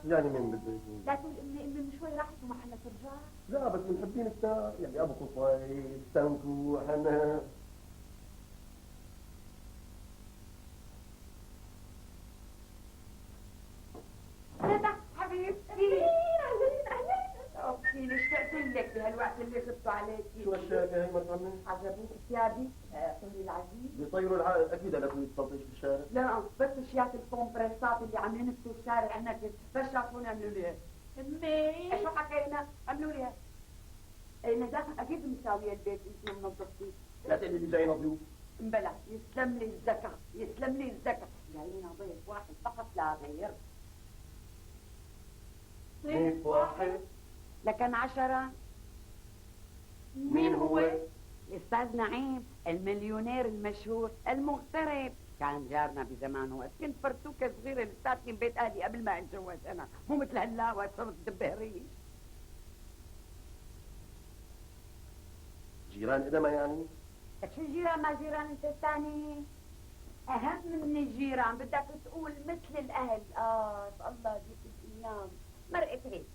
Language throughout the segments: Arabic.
يعني مين بده يكون؟ لا تقول امي من شوي راحت ومحلها ترجع. لا بس محبين كتار، يعني ابو قصي، سانكو، حنا. ندى حبيبتي. اهلا. فيني اشتقت لك بهالوقت اللي خبطوا عليكي. شو الشاكة هي مرمي؟ عجبوك ثيابي طهري العزيز؟ بيطيروا العقل اكيد على كل تطلش بالشارع. لا بس شيات الكومبريسات اللي عم ينفتوا الشارع عنا بس شافوني عملوا لي هيك. امي شو حكينا؟ عملوا لي هيك. ايه ندى اكيد مساويه البيت انت منظفتيه. لا تقولي لي جاينا ضيوف. بلا يسلم لي الزكاة، يسلم لي الزكاة. جاينا ضيف واحد فقط لا غير. ضيف واحد؟ لكن 10. مين هو؟ الأستاذ نعيم المليونير المشهور المغترب. كان جارنا بزمانه وقت كنت فرتوكة صغيرة لساتني ببيت أهلي قبل ما أتجوز أنا، مو مثل هلا وقت صرت دبهريش. جيران قدما يعني؟ لك شو جيران ما جيران أنت الثاني؟ أهم من الجيران بدك تقول مثل الأهل. الله ديك الأيام مرقت هيك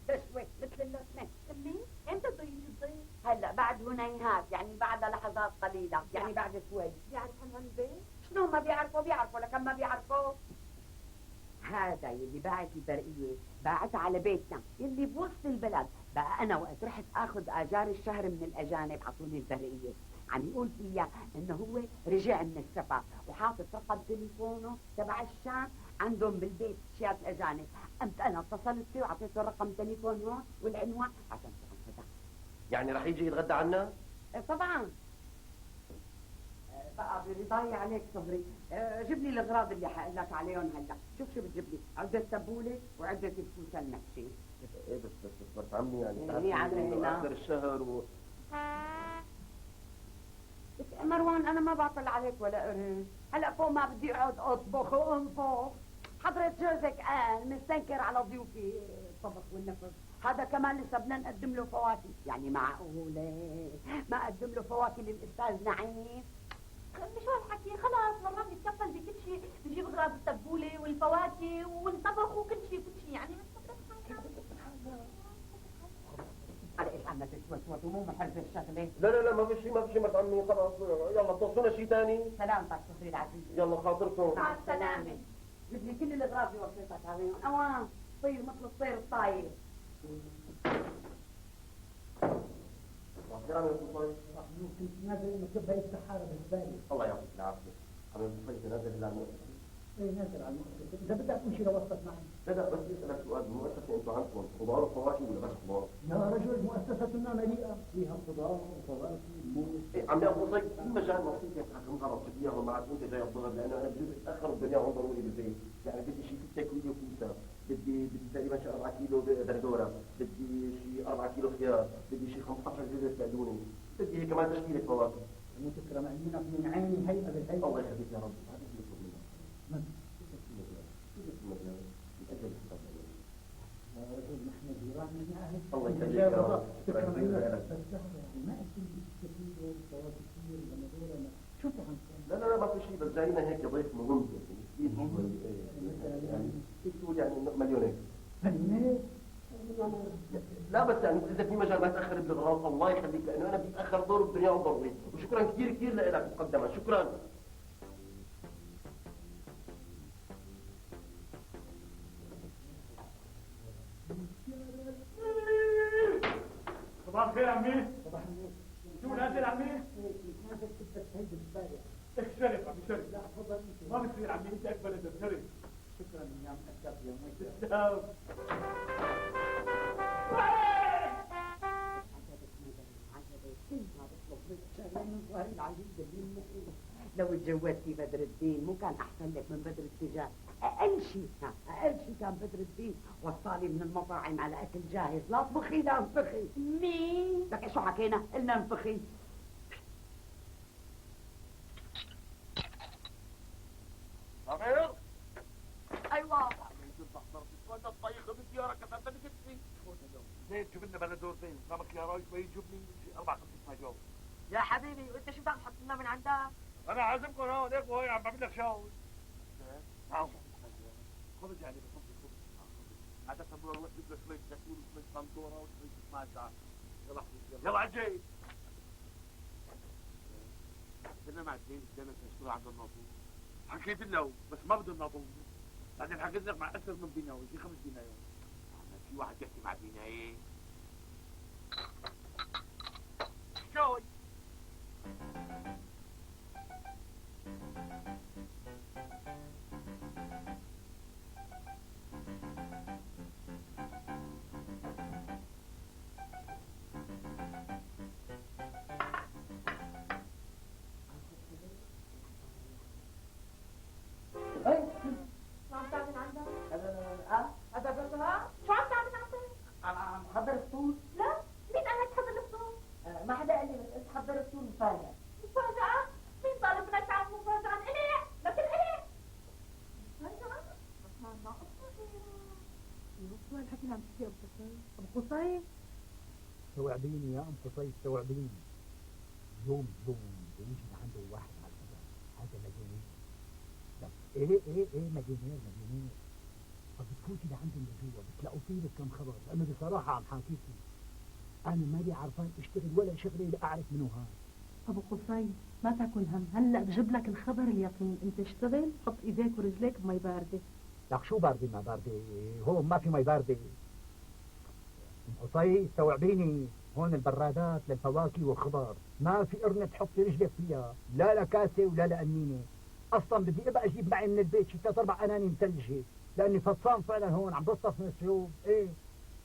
تشوي مثل اللسمة. أمي امتى ضيف الضيف؟ هلا بعد هنيهات، يعني بعد لحظات قليلة، يعني بعد شوي. بيعرفوا عن البيت؟ شنو ما بيعرفوا لكن ما بيعرفوا. هذا يلي باعت البرقية باعت على بيتنا يلي بوسط البلد. بقى أنا وقت رحت آخذ آجار الشهر من الأجانب عطوني البرقية، عم يقول فيها إنه هو رجع من السفر وحاطط رقم تليفونه تبع الشام عندهم بالبيت شيات الأجانب. قمت أنا اتصلت فيه وعطيته رقم تليفون هون والعنوان عشان تاخذها. يعني رح يجي يتغدى عنا؟ طبعا. بقى برضاي عليك صبري. جيب لي الأغراض اللي حقول لك عليهم هلا. شوف شو بتجيب لي، عدة تبولة وعدة الفوسة المحشي. ايه بس عمي يعني إيه علينا اخر الشهر مروان أنا ما بعطل عليك ولا قرن. هلا فوق ما بدي أقعد أطبخ وأنفخ. حضرة جوزك قال مستنكر على ضيوفي الطبخ والنفس. هذا كمان لسه بدنا نقدم له فواكه. يعني معقولة ما أقدم له فواكه للأستاذ نعيم؟ مش هالحكي خلاص والله بنتكفل بكل شيء، بنجيب اغراض التبوله والفواكه والطبخ وكل شيء يعني. على ايش عم تتوسوسوا؟ مو محل الشغله. لا ما في شيء مرت عمي خلاص. يلا توصونا شيء ثاني. سلامتك صهري العزيز. يلا خاطركم. مع السلامه. جيب لي كل الاغراض اللي وصيتك عليهم. اوان طير مثل الطير الطاير. يعني طيب كنت نازل مكب هاي السحارة بالزبالة. الله يعطيك العافية. حبيبي طيب نازل إلى المؤسسة. ايه نازل على المؤسسة، إذا بدك تمشي لوسط معي. لا بس اسألك سؤال، المؤسسة أنتم عندكم خضار وفواكه ولا بس خضار؟ يا رجل مؤسستنا مليئة فيها خضار وفواكه وموز. إيه عم ياخذوا طيب في مجال نصيحة حكم غلط تجيهم معك وأنت جاي الظهر، لأنه أنا بجوز أتأخر والدنيا هون ضروري بالبيت، يعني بدي شيء 6 كيلو كوسة، بدي تقريبا شي 4 كيلو بندورة، بدي شي 4 كيلو خيار، بدي شي 15 جزء بقدونس، بدي هيك كمان تشكيلة فواكه. متكرم عيونك من عيني هيئة بالهيئة. الله يخليك يا رب. هذا اللي يطلب منك. يا رجل نحن جيران من أهل. الله يخليك يا رب. تكرم عيونك بس ما أكل كثير فواكه كثير ولا شو تعنكم؟ لا ما في شيء، بس جاينا هيك ضيف مهم يعني فيك تقول يعني مليونير. مليونير؟ لا بس يعني اذا في مجال ما تاخر بالاغراض الله يخليك، لانه انا بدي اتاخر دور الدنيا وضروري. وشكرا كثير لك مقدما. شكرا. صباح الخير عمي. صباح النور. شو نازل عمي؟ نازل كبة هيدي بالزبالة. شرف عمي شرف. لا تفضل انت. ما بصير عمي، انت اكبر ادب. شرف. شكرا يا مؤسسة يا مؤسسة. تسلم. لو اتجوزتي بدر الدين مو كان احسن لك من بدر التجار؟ اقل شيء كان بدر الدين وصالي من المطاعم على اكل جاهز. لا اطبخي لا انفخي. مين؟ لك شو حكينا؟ قلنا انفخي. صغير. ايوه الطريق بالسيارة كثرت بكتفي. زين جيب لنا بلدورتين، نظامك يا راجل شوي جيب لي 4 5 مجاوب. يا حبيبي وانت شو بدك تحط لنا من عندك؟ انا عازمكم هون هيك وهي عم بعمل لك شاوي. نعم. خبز يعني بحط الخبز. هذا صبور الله يجيب له شويه زيتون وشويه بندوره وشويه ماسه. يلا حبيبي يلا عجيب. قلنا مع الدين الجنة تشتغل عند الناطور. حكيت له بس ما بده الناطور. بعدين حكيت لك مع اكثر من بناوي في 5 بنايات. في واحد يحكي مع بناية. شوي. شو عم تعمل عندك؟ هذا بيتها؟ شو عم تعمل عندك؟ عم حضر الفطور. لا، مين قال لك حضر الفطور؟ ما حدا قال لي بس قلت حضر الفطور مفاجأة. مفاجأة؟ مين طالب منك تعمل مفاجأة؟ إلي؟ لكن إلي؟ مفاجأة؟ ما قصة شو هالحكي اللي عم تحكيه أبو قصي؟ أبو قصي؟ استوعبيني يا ام قصي استوعبيني. يوم بيجي عنده واحد على الخبر هذا مليونير. ايه مليونير. فبتفوتي لعندهم لجوا بتلاقوا فيه كم خبر لانه بصراحه عم حاكيكي انا مالي عرفان اشتغل ولا شغله لا اعرف منه هذا. أبو قصي ما تاكل هم، هلا بجيب لك الخبر اليقين، أنت اشتغل حط إيديك ورجليك بمي باردة. لك شو باردة ما باردة؟ هون ما في مي باردة. ام قصي استوعبيني، هون البرادات للفواكه والخضار ما في قرنة تحطي رجلك فيها، لا لكاسة ولا لقنينة. اصلا بدي ابقى اجيب معي من البيت شي 3 4 اناني مثلجة لاني فطسان فعلا هون عم بصطف من الشعوب. ايه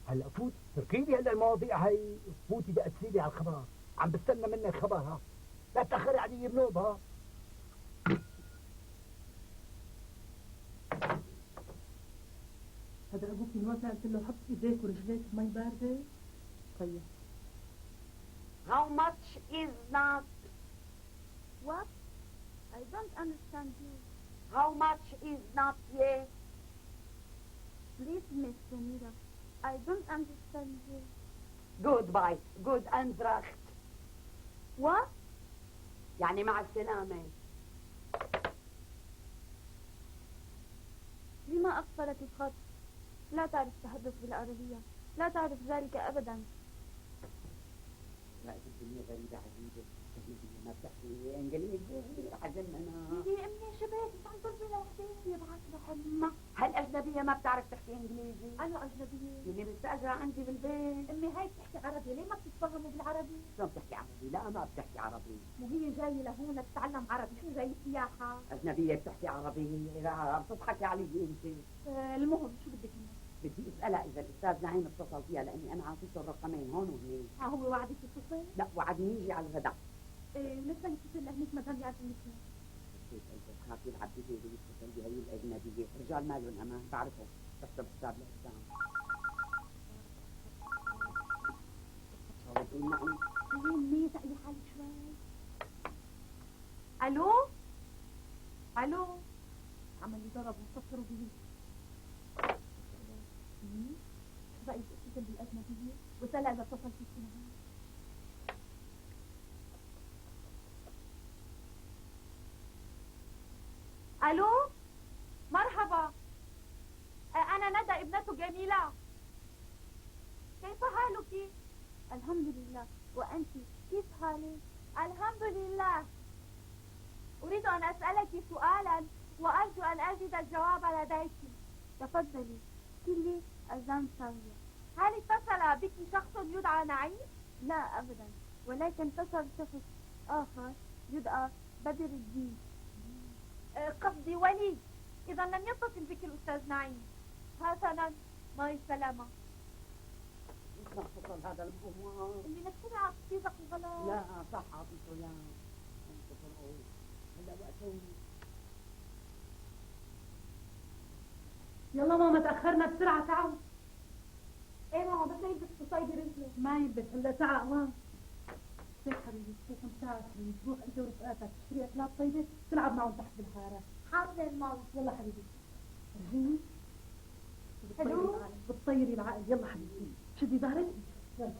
هلا فوت تركي لي هلا المواضيع هي، فوتي بقى تسيلي على الخبر، عم بستنى منك خبرها، لا تاخري علي بنوبها. هذا أبوك من وقت قلت له حط إيديك ورجليك بمي باردة. طيب. How much is not? What? I don't understand you. How much is not yes? Please, Miss Samira, I don't understand you. Goodbye. Good Andracht. What? يعني مع السلامة. لما أقفلت الخط؟ لا تعرف التحدث بالعربية، لا تعرف ذلك أبدا. لا الدنيا غريبة عجيبة، الدنيا ما بتحكي انجليزي حزننا. يا أمي شباب مش عم ترجي لوحدين يبعث لحلمة. هل أجنبية ما بتعرف تحكي إنجليزي؟ أنا أجنبية. اللي مستأجرة عندي بالبيت. أمي هاي بتحكي عربي، ليه ما بتتفهموا بالعربي؟ شلون بتحكي عربي؟ لا ما بتحكي عربي. مو هي جاية لهون تتعلم عربي، شو جاي سياحة؟ أجنبية بتحكي عربي؟ لا عم تضحكي علي أنت. المهم شو بدك منه؟ بدي اسالها اذا الاستاذ نعيم اتصل فيها لاني انا اعطيته الرقمين هون وهنيك. هو وعدك يتصل؟ لا وعدني يجي على الغداء. لسه يتصل لهنيك ما دام يعرف مثله. كيف انت تخافي يلعب بيجي ويتصل بهي الاجنبيه، رجال مالهم امان بعرفه بس بحساب لقدام. صوتي معي. يمي سألي حالك شوي. الو؟ الو؟ عمل لي ضرب وفكروا بيه. شو رأيك اتصل بالأجنبية وسألها إذا اتصل فيك معها؟ ألو؟ مرحبا، أنا ندى ابنته جميلة. كيف حالك؟ الحمد لله، وأنت كيف حالك؟ الحمد لله. أريد أن أسألك سؤالا وأرجو أن أجد الجواب لديك. تفضلي. كلي أذان صغير. هل اتصل بك شخص يدعى نعيم؟ لا أبدا، ولكن اتصل شخص آخر يدعى بدر الدين. قصدي ولي. إذا لم يتصل بك الأستاذ نعيم. حسنا، مع السلامة. ما حصل هذا الموضوع؟ اللي نفسنا عطيتك غلط. لا صح عطيته لا. هلا وقته. يلا ماما تأخرنا بسرعة تعالوا. ايه ماما بس يلبس قصيدة رجله. ما يلبس هلا ساعة أوان. كيف حبيبي كم ساعة حبيبي تروح أنت ورفقاتك تشتري أكلات طيبة تلعب معهم تحت بالحارة. حاضر ماما. يلا حبيبي. رجيني. حلو. بتطيري العقل يلا حبيبي شدي ظهرك. يلا.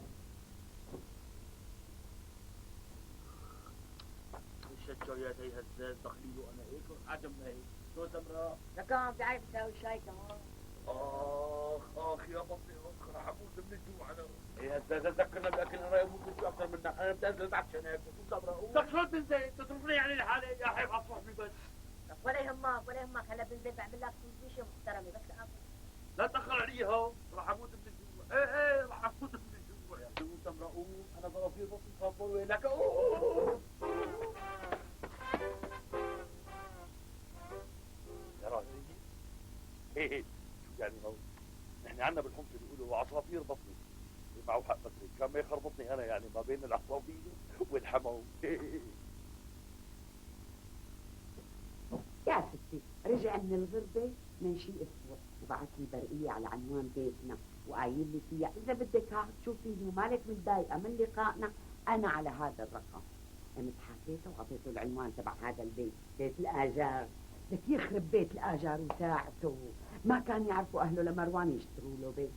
الشجريات هي هزاز دخلي له انا هيك عجبنا هيك شو سمراء؟ لكن عم تعرف تساوي شاي كمان. اخ يا بطني اخ راح اموت من الجوع انا. ايه تذكرنا باكل انا اموت من الجوع اكثر منك. انا بتنزل عشان هيك طب شو تنزل؟ تتركني يعني لحالي يا حبيب على صحبي بس. ولا يهمك ولا يهمك، هلا بنزل بعمل لك سندويشه محترمه بس لأكل. لا تاخر علي هو راح اموت من الجوع. ايه راح اموت من الجوع يا دوب تمرقوم. انا ضربي بطني خاطر ويلك. يا راجل ايه شو يعني هو؟ نحن عندنا بالحمص بيقولوا عصافير بطني. معه حق بدري كان ما يخربطني انا يعني ما بين العصافير والحمو. يا ستي رجع من الغربة من شي اسبوع وبعث لي برقية على عنوان بيتنا وقايل لي فيها اذا بدك ها تشوفيني ومالك متضايقة من لقائنا انا على هذا الرقم. قمت حكيته وعطيته العنوان تبع هذا البيت، بيت الاجار. لك يخرب بيت الاجار وساعته، ما كان يعرفوا اهله لمروان يشتروا له بيت.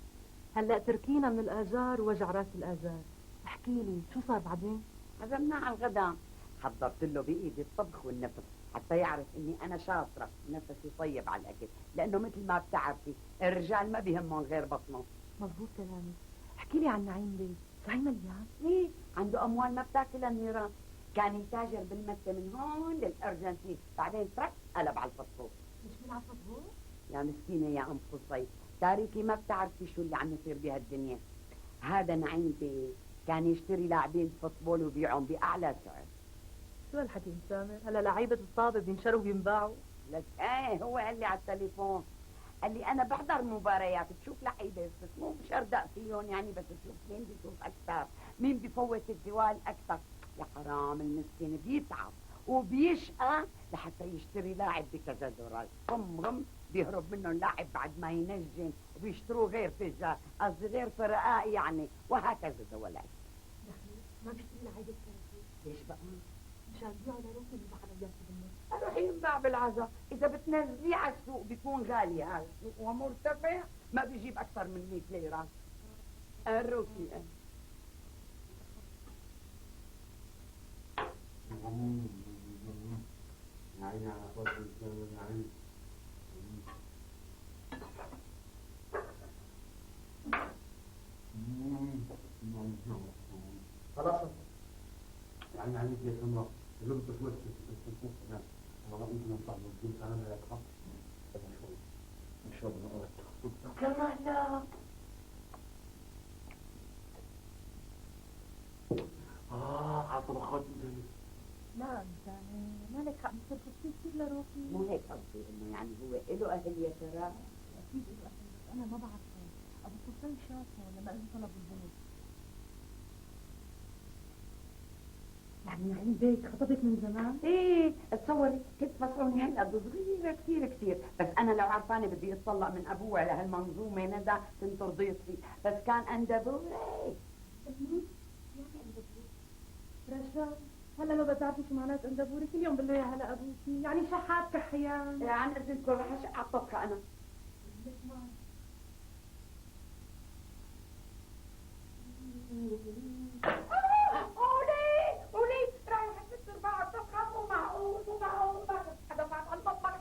هلا تركينا من الاجار ووجع راس الاجار. احكي لي شو صار بعدين؟ عزمناه على الغداء، حضرت له بايدي الطبخ والنفس حتى يعرف اني انا شاطره نفسي طيب على الاكل، لانه مثل ما بتعرفي الرجال ما بيهمهم غير بطنه. مزبوط كلامك. احكي لي عن نعيم بيه، صحيح مليان؟ ايه عنده اموال ما بتاكلها النيران. كان يتاجر بالمكة من هون للارجنتين، بعدين ترك قلب على الفطور. مش من على الفطور؟ يا مسكينه يا ام قصي، تاريكي ما بتعرفي شو اللي عم يصير بهالدنيا. هذا نعيم بيه كان يشتري لاعبين فوتبول وبيعهم باعلى سعر. شو هالحكي مسامر؟ هلا لعيبة الطابة بينشروا وبينباعوا؟ لك ايه هو قال لي على التليفون، قال لي انا بحضر مباريات بشوف لعيبه بس مو مشردق فيهم يعني، بس بشوف مين بيشوف اكثر، مين بيفوت الجوال اكثر. يا حرام المسكين بيتعب وبيشقى لحتى يشتري لاعب بكذا دولار. غم بيهرب منهم لاعب بعد ما ينجم وبيشتروه غير تجار، قصدي غير فرقاء يعني، وهكذا دولار. ما بيشتري لعيبة كراسي؟ ليش بقى؟ مشان بيعوا لروحي اللي بعربيات بالنص. روح ينباع بالعزا، اذا بتنزليه على السوق بيكون غالي، هذا السوق ومرتفع ما بيجيب اكثر من 100 ليره. الروكي يعني على فضل الجو يعني خلاص يعني عليك يا سمرة اللي بتفوت بتكون هناك والله ممكن نطلع من الجيم انا لا تخاف ان شاء الله كمان لا. على طبخات لا مسامر مالك حق مصرف كثير لروحي. مو هيك قصدي، انه يعني هو له اهل يا ترى؟ اكيد له اهل بس انا ما بعرفه. ابو سلطان شافه لما اجى طلب البنت. يعني نعيم بيك خطبك من زمان؟ ايه تصوري كنت فصلوني هلا صغيره كثير، بس انا لو عرفاني بدي اتطلق من ابوه على هالمنظومه ندى كنت رضيتي، بس كان اندبوري. يعني اندبوري؟ رشا هلا لو بتعرفي شو معنات اندبوري كل يوم بالله هلا ابوكي يعني شحات كحيان. عن اذنكم رح اشق على الطبخه انا. قولي رايحة ست ارباع الطبخة. مو معقول ما حدا بعد على المطبخ.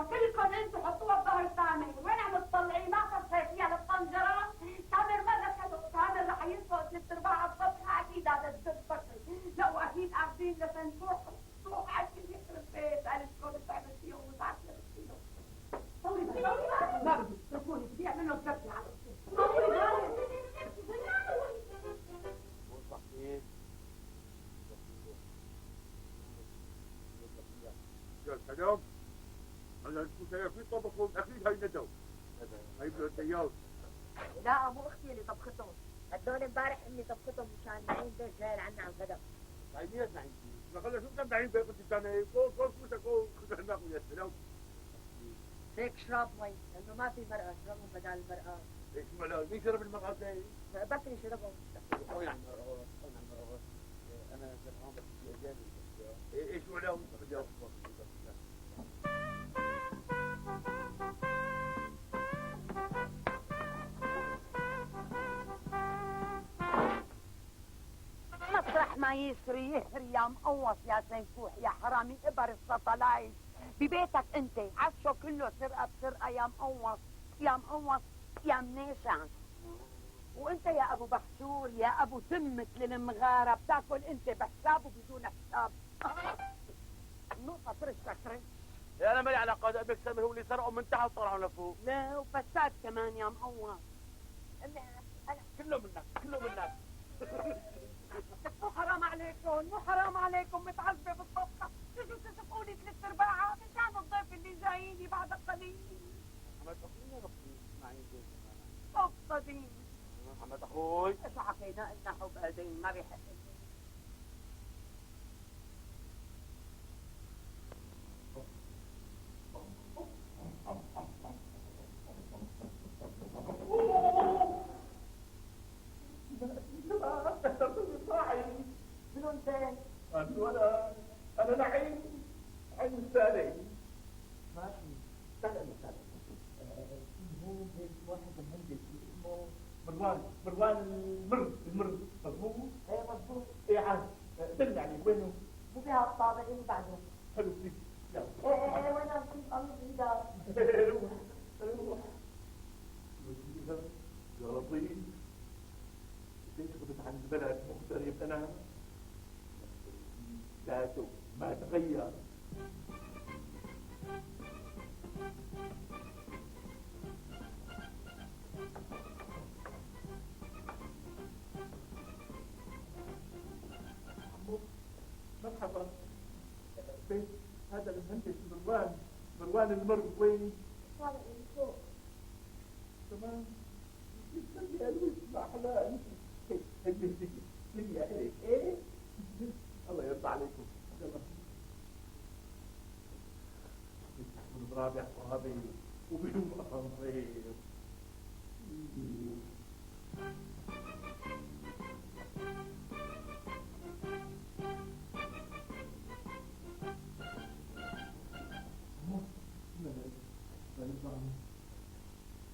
كلكم انتوا حطوها بظهر سامي. وين عم تطلعي؟ ما فتحتيها للطنجره. سامر مره كذب، هذا اللي حيسوق ست ارباع الطبخه اكيد هذا الزب فكر. لو اكيد عارفين لتنفوح روح عشان يخرب بيت قالتكم بتعمل فيهم وتعرف فيهم. ما بدي اتركوني بدي اعمل لهم كبسه على السلام. هلا انتم شايفين طبخهم اكيد هاي ندوا. هاي الدياز. لا مو اختي اللي طبختهم، هدول امبارح امي طبختهم مشان نعيم بيت جاي عنا على الغداء. هاي مين نعيم؟ ما خلى شو كان نعيم بيت انت ثاني كل كل كل خذ هناك ويا سلام. هيك اشرب مي لانه ما في مرقه، اشربهم بدل المرقه. ايش معنى مين شرب المرقتين؟ بكري شربهم. وين المرقات؟ وين المرقات؟ انا زلمه بس في اجانب. ايش معنى بدي اصبر؟ مسرح ما يسري يهري يا مقوص يا سنكوح يا حرامي ابر السطلايت ببيتك انت عشو كله سرقه بسرقه يا مقوص يا مقوص يا منيشع. وانت يا ابو بحشور يا ابو تمك للمغاره بتاكل انت بحساب وبدون حساب. نقطه ترشك ترش. يا انا مالي علاقه، هذا ابيك سامر هو اللي سرقوا من تحت وطلعوا لفوق. لا وفساد كمان يا مقوص. كله منك كله منك. مو حرام عليكم مو حرام عليكم متعذبه بالطبخه، تجوا تسقوني 3/4 مشان الضيف اللي جاييني بعد قليل. حمد اخوي ربي معي زين مقصدين حمد اخوي. شو حكينا قلنا حب قلبين ما بيحق لي. منو انت؟ انا نعيم السالم. ماشي سالم هو هيك واحد مهندس اسمه مروان المر مضبوط؟ ايه مضبوط. ايه عاد دلني عليه وينه؟ مو بها الطابق اللي بعده. حلو كثير. يلا ايه وين في قميص الاداره؟ روح يا لطيف تنتقبت عن البلد مغترب انا ذاته ما تغير. مرحبا بيت هذا المهندس مروان المر وين؟ طالع من فوق. تمام يا لويس ما احلى الدنيا هيك ايه. الله يرضى عليكم. يلا والرابع صحابي وبدون أخرين.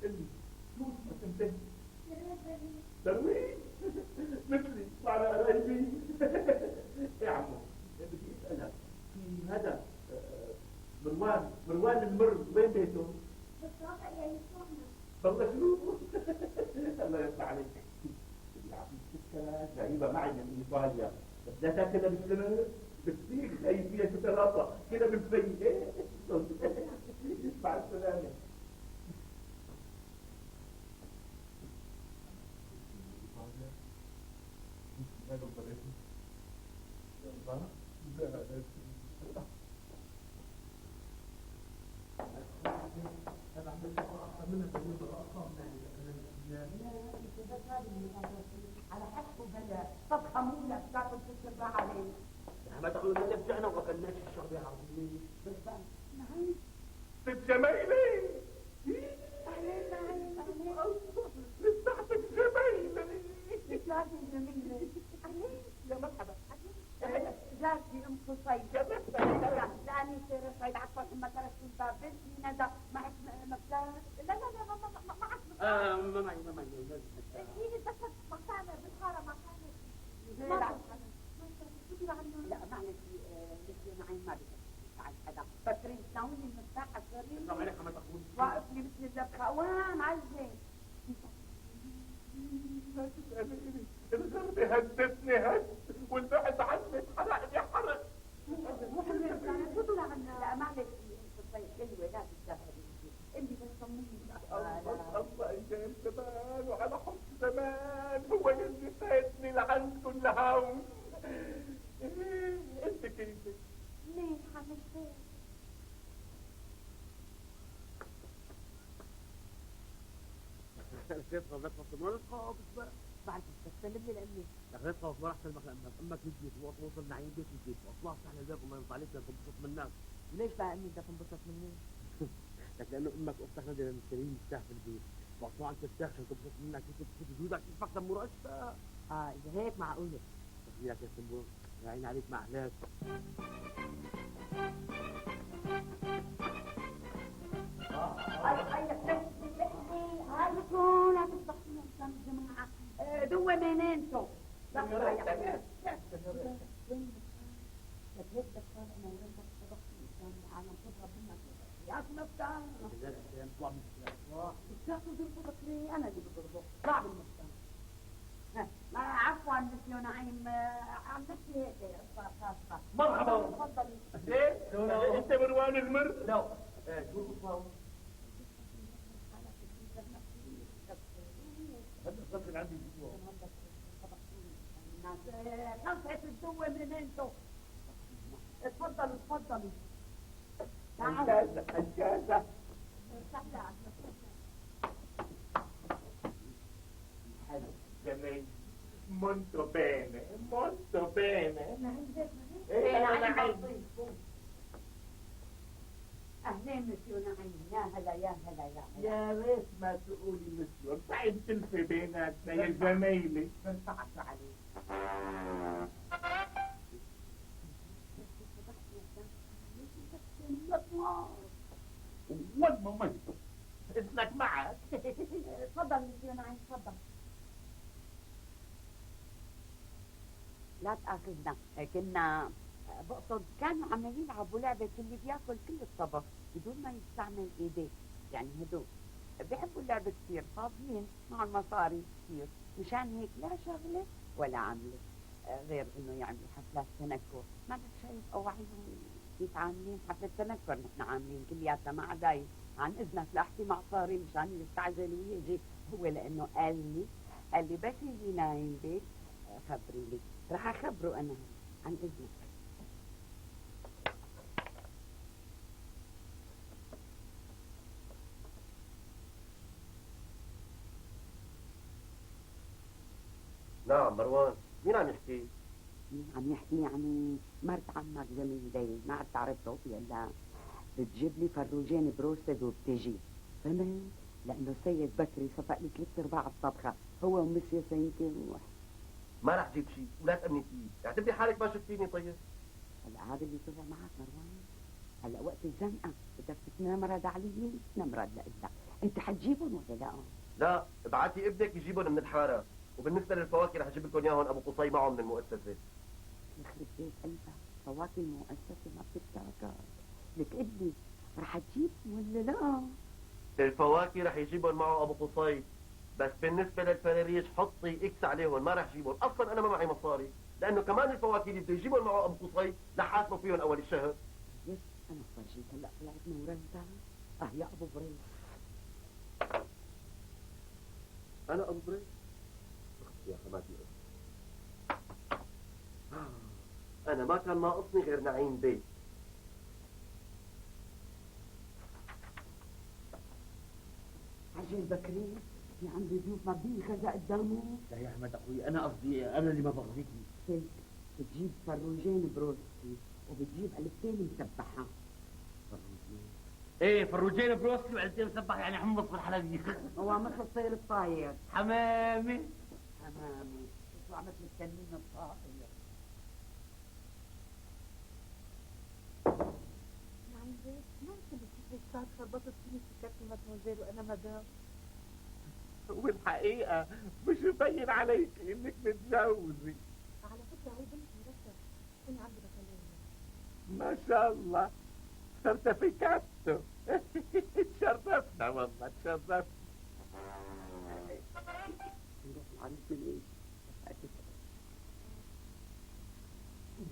الفلوس ما تنتهي. درويش مثلي معنا قرايبي. يا عمو بدي اسالك في هذا مروان المر وين بيته؟ بالطاقة يا يسوعنا. والله شو الله يرضى عليك. بدي اعطيك سكه غريبه معي من ايطاليا بس لا تاكلها بالسمر بتصير اي فيها شوكولاته كده بالفي. مع السلامه. على حسب بلا طبخه مولك تاكل تشرب عليه. ما تقول ما رجعنا وما اكلناش الشعبيه العربيه. بس نعم ست جمايلي اهلين اهلين اهلين لساتك جمايلي. جارتي جميله اهلين يا مرحبا. جارتي ام قصي لاني سير صيد عفوا ثم تركت الباب بنتي ندى معك مكان. لا معك ما معي هي دخلت مكانها بالحارة مكانها. لا معلش مثل نعيم ما بتساعد حدا. بكري تناولني المفتاح السري السلام عليكم ما تقول. واقف لي مثل الدبخه وين معزه. لا تسأليني الغربة هدتني هد والبعد عني حرقني حرق. لا معلش حلوه لا تستاهلي اللي بس طمني. الله ايام زمان وعلى حب زمان هو اللي فاتني لعند كل هون. انت كيفك؟ منيحة مش هيك. كيف غلطت في ما تخاف بقى بعد تستسلم لي لامي يا اخي تخاف ما راح تلمح لامك امك نجيت ووصل نعيم بيت البيت واطلعت على الباب وما ينفع عليك تنبسط من الناس. ليش بقى امي بدها تنبسط مني؟ لك لانه امك واختك ناديه مشترين مفتاح في البيت، وقتها انت تفتح عشان تبسط منك تفوت جوزك تدفع تمور اشفى. اذا هيك معقوله. تخيلك يا تمور، يا عيني عليك مع اهلك. هاي هاي شو لا تفتحوا يا جماعه. دو منين انتو؟ لا هيك دكتور انا وين بطبخ قدام العالم تضرب منك يا مفتاح. بتاخذ ضربك ليه؟ انا اللي بضربه. ضاع بالمفتاح. عفوا مسيو نعيم عم بحكي هيك خاصة. مرحبا. تفضلي. ايه؟ انت مروان المر؟ لا. شو القصة؟ هذا الصف عندي جوا. خلصت الدوة من انتو. اتفضلوا اتفضلوا. الجازة الجازة. حلو جميل. مونتو بيني مونتو بيني. اهلين مسيو نعيم. يا هلا يا هلا يا هلا. يا ريت ما تقولي مسيو، صعب تلفي بيناتنا يا زميلي. بنفعش عليك. والمميز اذنك معك. تفضل مسيو نعيم تفضل. لا تأخذنا، كنا بقصد كانوا عم يلعبوا لعبة اللي بياكل كل الطبق بدون ما يستعمل ايديه، يعني هدول بيحبوا اللعبة كثير، فاضيين مع المصاري كثير، مشان هيك لا شغلة ولا عملة غير انه يعملوا حفلات تنكر. ما بدك شايف اواعيهم كيف عاملين حفلة تنكر، نحن عاملين كلياتنا مع داي. عن اذنك لاحكي مع صاري مشان يستعجل ويجي هو، لانه قال لي بس يجي نايم بيك خبريني، رح اخبره انا عن اذنك. نعم مروان، مين عم يحكي؟ مين عم يحكي؟ يعني مرت عمك جميل داي، ما عاد تعرفته ولا بتجيب لي فروجين بروستد وبتجي، فهمت؟ لانه السيد بكري صفق لي 3/4 الطبخه، هو ومسيو سينكوح. ما رح جيب شيء ولا تأمني فيه، اعتبري حالك ما شفتيني. طيب هلا هذا اللي طلع معك مروان، هلا وقت الزنقه بدك تتنمرد علي، نمرد لإلك، انت حتجيبهم ولا لا؟ لا، ابعتي ابنك يجيبهم من الحاره، وبالنسبه للفواكه رح اجيب لكم اياهم ابو قصي معه من المؤسسه. يخرب بيت قلبك، فواكه المؤسسه ما بتتاكل، لك ابني رح تجيبهم ولا لا؟ الفواكه رح يجيبهم معه ابو قصي، بس بالنسبه للفراريش حطي اكس عليهم، ما رح جيبهم، اصلا انا ما معي مصاري، لانه كمان الفواكه اللي بده يجيبهم معه ابو قصي رح حاسبه فيهم اول الشهر. يس انا فرجيت هلا طلعت نورنتا. يا ابو بريس. انا ابو بريس؟ يا حماتي انا ما كان ناقصني غير نعيم بيت. عجل بكري، في عندي ضيوف ما بدي خزق قدامه. لا يا احمد اخوي، انا قصدي انا اللي ما بغضيكي. هيك بتجيب فروجين بروستي وبتجيب علبتين مسبحه. فروجين؟ ايه فروجين بروستي وعلبتين مسبحه، يعني حمص بالحلبية. هو مثل الطير الطاير. حمامي حمامي بيطلع مثل التنين الطائر. نعم بيت، ما كنت كيف صار خربطت فيني سكرتي مدموزيل وانا مدام. والحقيقه مش مبين عليك انك متجوزه. على فكره هي بنت مرتب، كوني عندي بكلمها. ما شاء الله، سرتيفيكاتو. تشرفنا والله تشرفنا. نروح العريس من ايش؟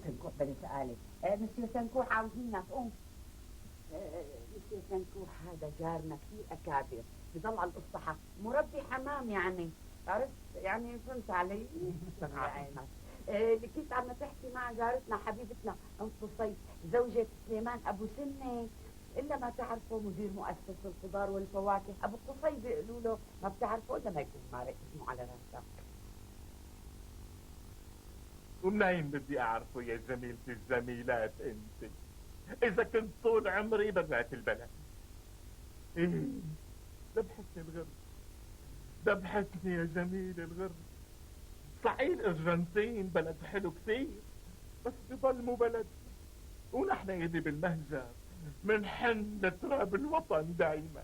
سنكوح بني سؤالي. مسيو سنكوح عاوزينك قوم. مسيو سنكوح هذا جارنا كثير اكابر، بضل على الاسطحه، مربي حمام يعني، عرفت؟ يعني فهمت علي؟ كيف عم تحكي مع جارتنا حبيبتنا ام قصي زوجة سليمان ابو سنه، الا ما تعرفوا مدير مؤسسة الخضار والفواكه ابو قصي، بيقولوا له ما بتعرفوا الا ما يكون مارق اسمه على راسك. ومنين بدي اعرفه يا زميلتي الزميلات انت؟ اذا كنت طول عمري ببعت البلد. ايه ذبحتني الغرب، ذبحتني يا جميل الغرب. صحيح الارجنتين بلد حلو كثير، بس بضل مو بلد، ونحن يدي بالمهجر منحن لتراب الوطن دايما.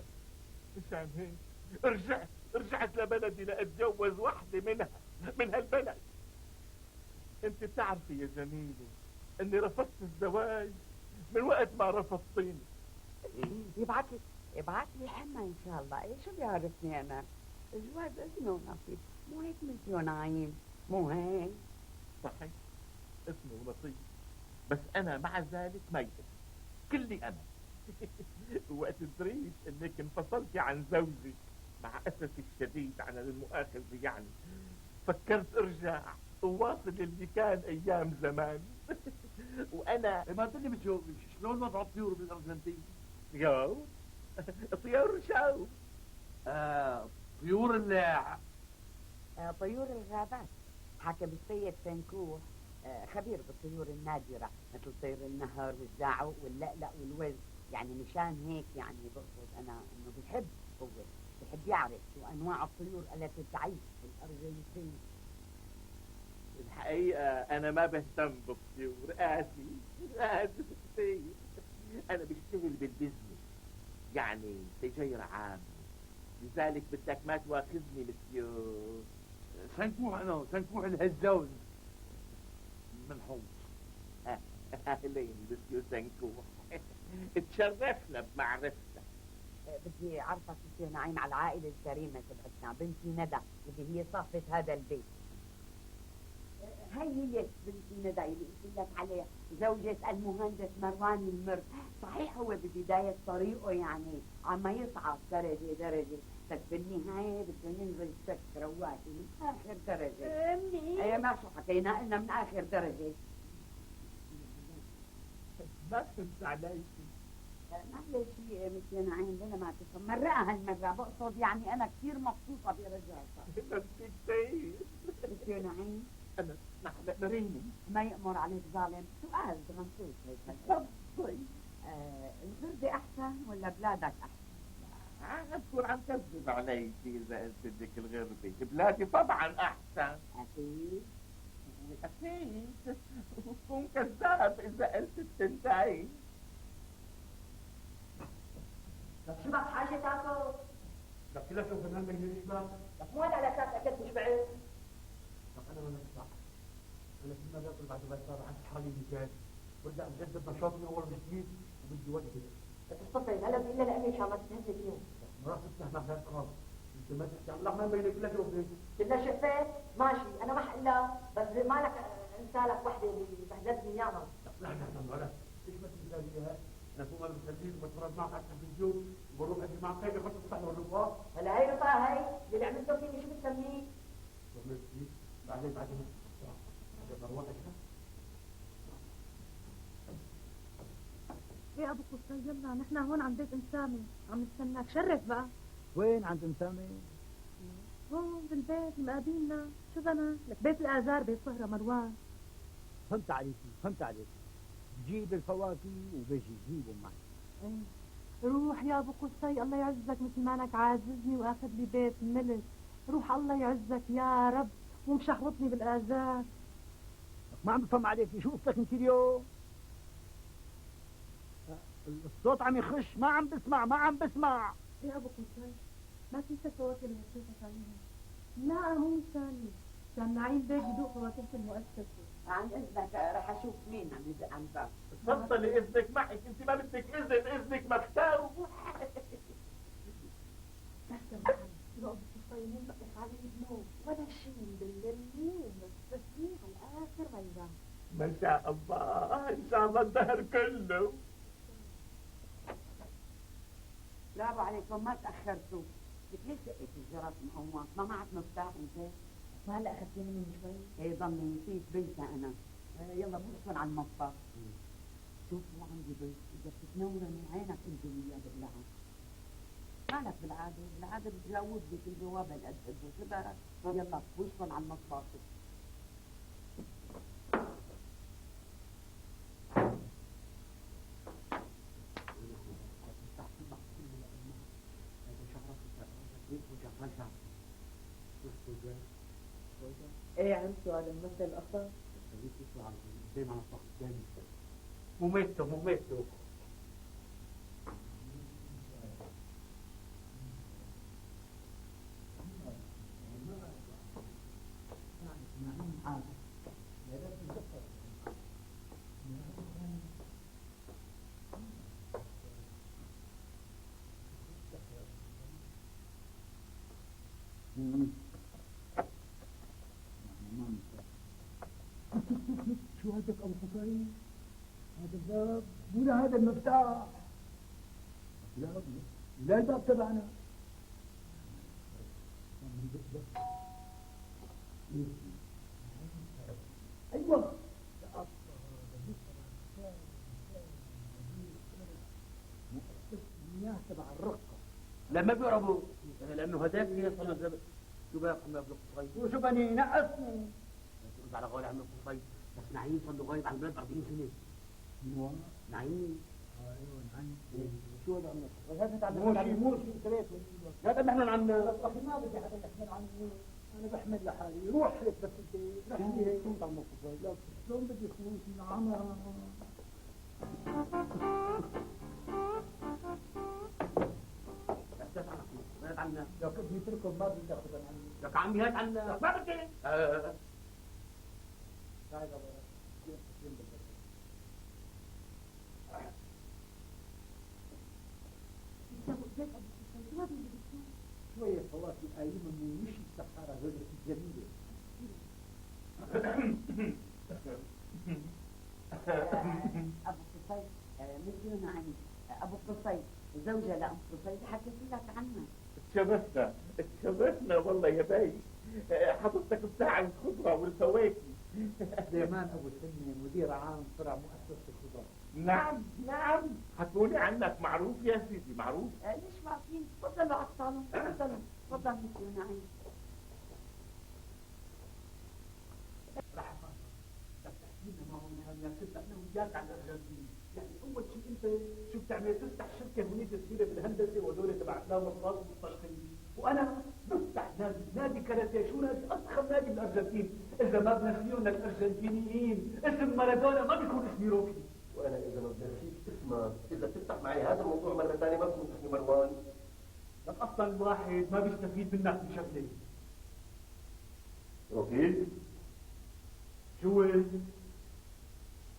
مشان هيك رجعت لبلدي لاتجوز وحدة من هالبلد. انت بتعرفي يا جميلة اني رفضت الزواج من وقت ما رفضتيني. يبعت لي حما ان شاء الله. ايه شو بيعرفني انا؟ الجواز اسمه ونصيب، مو هيك مسيو نعيم؟ مو هيك؟ صحيح اسمه ونصيب، بس انا مع ذلك ميت كلي انا. وقت دريت انك انفصلتي عن زوجي مع اسفي الشديد على المؤاخذة يعني، فكرت ارجع وواصل اللي كان ايام زمان. وانا ما قلت لي مسيو شلون وضع الطيور بالارجنتين؟ يو طيور شو؟ طيور طيور الغابات. حكى بالسيد سنكوح، خبير بالطيور النادرة، مثل طير النهر والزعق واللقلق والوز. يعني مشان هيك يعني بقصد انا انه بحب يعرف شو انواع الطيور التي تعيش في الارجنتين. الحقيقة انا ما بهتم بالطيور، اسف كثير. انا بشتغل بالبزنس، يعني تجارة عام، لذلك بدك ما تواخذني مسيو سنكوح الهزاوز من حوض. اهلين مسيو سنكوح. تشرفنا بمعرفتك. بدي اعرفك مسيو نعيم على العائلة الكريمة تبعتنا، بنتي ندى اللي هي صاحبة هذا البيت. هي بنتي ندى اللي قلت لك عليها، زوجة المهندس مروان المر. صحيح هو ببداية طريقه يعني عم يصعد درجة، بس بالنهاية بده ينزل سك رواتي من آخر درجة. ايه ما شو حكينا قلنا من آخر درجة. ما فهمت عليكي. معلش مسيو نعيم بلا ما تفهم، مرقها هالمرة بقصد يعني أنا كثير مبسوطة برجعتها. ميرسي كثير مسيو نعيم. أنا نحن نريني ما يأمر عليك ظالم، سؤال بغنطوط هيك. تفضلي. الغربة أحسن ولا بلادك أحسن؟ أذكر عم تكذب عليكي إذا قلت بدك الغربة. بلادي طبعا أحسن. أكيد وكون كذاب إذا قلت التنتين. شو بك حاجة تاكل؟ لك لك لو فنان من يشبع. لك مو على اساس اكلت مش بعد. لك انا ما نشبع. انا كل ما باكل بعد بصار عندي حالي مزاج، برجع بجدد نشاطي من اول وجديد وبدي وجبه. بتصطفي هلا بقول لها لامي عشان ما تتهزي فيهم. مرات تفتح مع ذات خالص. انت ما تحكي عم لحمه بينك كلها جوفي. كلها شفيت ماشي انا ما حقلها، بس مالك انسى لك وحده اللي بهدلتني اياها. لا ولا ايش ما تنسى اياها؟ انا فوق من التلفزيون بتفرج معك على التلفزيون وبروح اجي معك هيك اخذ الصحن والرفاه. هلا هي رفاه هي اللي عملته فيني شو بتسميه؟ بعدين بعد ما اروح ايه ابو قصي يلا نحن هون عند بيت انسامي عم نستناك. شرف بقى. وين عند انسامي؟ هون بالبيت مقابلنا. شو بنا؟ لك بيت الازار بيت صهرة مروان. فهمت عليكي. جيب الفواكه وبيجي جيبه معي. ايه روح يا ابو قصي الله يعزك مثل ما انك عاززني واخذ لي بيت ملك. روح الله يعزك يا رب ومشحوطني بالازار. ما عم بفهم عليكي، شو قصتك انت اليوم؟ الصوت عم يخش، ما عم بسمع. يا ابو قصي ما تنسى الفواكه اللي بشوفك عليها. لا مو ثاني كان نعيم بيت بدوق فواكه المؤسسة. عن إذنك رح أشوف مين عم يدق عن الباب. تفضلي إذنك معك، أنت ما بدك إذنك مختار. يا ابو قصي مو بقف علي بنوم ولا شيء بالليل بس تسميع على اخر غيرة. ما شاء الله إن شاء الله الدهر كله. برافو عليكم ما تأخرتوا. لك ليش دقيت الجرس مقوط؟ ما معك مفتاح انت؟ وهلا اخذتيني من شوي. ايه ضمني نسيت بيتنا انا. يلا بوصل على المطبخ. شوفوا عندي بيت اذا بتتنور من عينك انت وياه بقلعها. مالك بالعادة بتجاوب بك الجواب القد شو دارك؟ يلا وصل على المطبخ. مالك ايه عرفتوا هذا المثل الاخضر؟ خليك تطلع دايما على الصف الثاني. مميتو شو هدك ابو حسين؟ هذا الباب ولا هذا المفتاح؟ لا الباب تبعنا. ايوه تبع الرقه. لما بيقربوا لانه هداك يصل الزبد. شو بقى عم يبلغ قصي؟ وشو بني نقصني؟ ترد على قول عم يبلغ قصي. بس نعيم صار له غايب عن البلد 40 سنه. من نعيم. ايوه نعيم. شو هذا عمك؟ هذا تعلم موشي ثلاثة. هذا بيحمل عنا. اخي ما بدي حدا يحمل عني. انا بحمل لحالي. روح هيك بس انت رح لي هيك. شو عمك قصي؟ لا شلون بدي فلوس من عمى؟ هات عنا. لو كنت بيتركهم ما بدي اخذ عني. لك عمي هات عنا. ما بدي. تعال شوية فواكه قايمة من وش السحارة هذه الجميلة. ابو قصي مثل نعيم. ابو قصي زوجة لأم قصي حكيت لك عنها. اتشرفنا والله يا باي. حضرتك بتاع الخضرة والفواكه. سليمان ابو سنة مدير عام فرع مؤسسة الخضار. نعم حكولي عنك معروف يا سيدي معروف. ليش واقفين؟ تفضلوا على الصالون. تفضلوا. تفضل مثل نعيم. مرحبا. بدك تحكي لنا معهم يا ست احنا وياك على الارجنتين. يعني اول شيء انت شو بتعمل؟ تفتح شركه هنيك صغيره بالهندسه وهدول تبع افلام الرقص والتشخيص، وانا بفتح نادي كاراتيه. شو نادي؟ اضخم نادي بالارجنتين. اذا ما بنسيون الارجنتينيين اسم مارادونا ما بيكون اسمي روكي. وانا اذا ما بنسيك اسمك، اذا بتفتح معي هذا الموضوع مره ثانيه ما بكون اسمي مروان. لك اصلا الواحد ما بيستفيد منك بشكله. روكي شو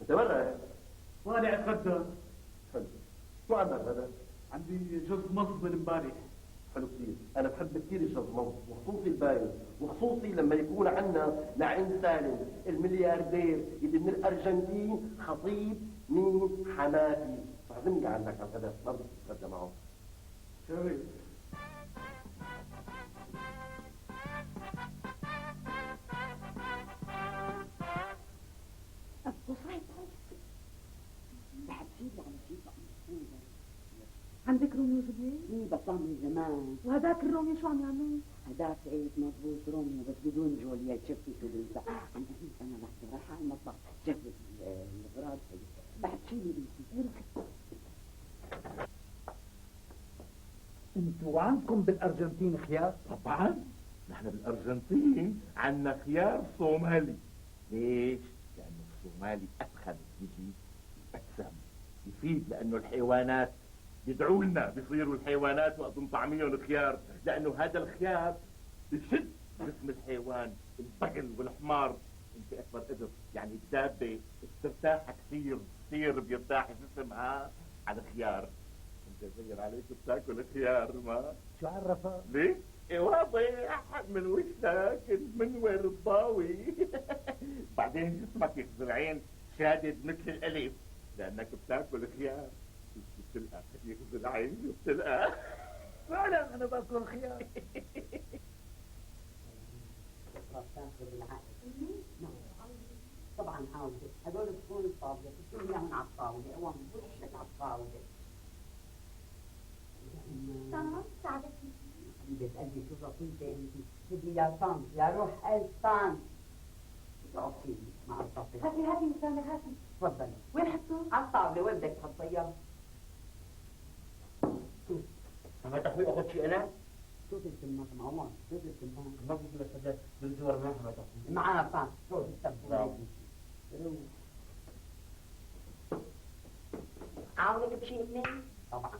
انت وين؟ طالع اتغدى. حلو. شو عندك هذا؟ عندي جوز مص من امبارح. حلو كثير، انا بحب كثير الجزمه وخصوصي البارد، وخصوصي لما يكون عندنا نعيم سالم الملياردير اللي من الارجنتين خطيب مين حماتي. فعزمني عندك على الغداء، ما بدك تتغدى معه. شريف قصي بعد شيء على شيء عندك روميو وجولييت؟ ايه بطلع من زمان. وهداك الروميو شو عم يعمل؟ هداك ايه مضبوط روميو بس بدون جولييت. شفتي شو بينفع؟ عم انا لحظه رايحه على المطبخ جهز الاغراض. بعد شيء بنتي. انتوا عندكم بالارجنتين خيار؟ طبعا نحن بالارجنتين عندنا خيار صومالي. ليش؟ لانه الصومالي ادخل يجي اجسام يفيد، لانه الحيوانات يدعوا لنا بيصيروا الحيوانات وقت نطعميهم خيار، لانه هذا الخيار بشد جسم الحيوان. البقل والحمار انت اكبر قدر، يعني الدابه بترتاح كثير بيرتاح جسمها على الخيار. انت زين عليك بتاكل خيار ما؟ شو عرفك؟ ليه؟ إيه واضح من وشك من وين الضاوي. بعدين جسمك يخزر عين شادد مثل الالف لانك بتاكل خيار. بتلقى يخزر عين بتلقى. فعلا انا باكل خيار. طبعا عاوزة هذول بتكون الطاولة بتكون اياهم على الطاولة. اوام وشك على الطاولة. تمام ساعدك. حبيبة قلبي شو رصيدة انت. بدي يا طنط يا روح الطنط تعطيني مع الطفل. هاتي مثال هاتي. تفضلي. وين حطوه؟ على الطاولة. وين بدك تحطيها؟ ما تخوي اخذ شيء انا؟ شو تسمى معوض؟ شو تسمى؟ ما قلت لك هذا بالجوار ما حبيت معاه فان شو تسمى؟ عاونك بشيء منين؟ طبعا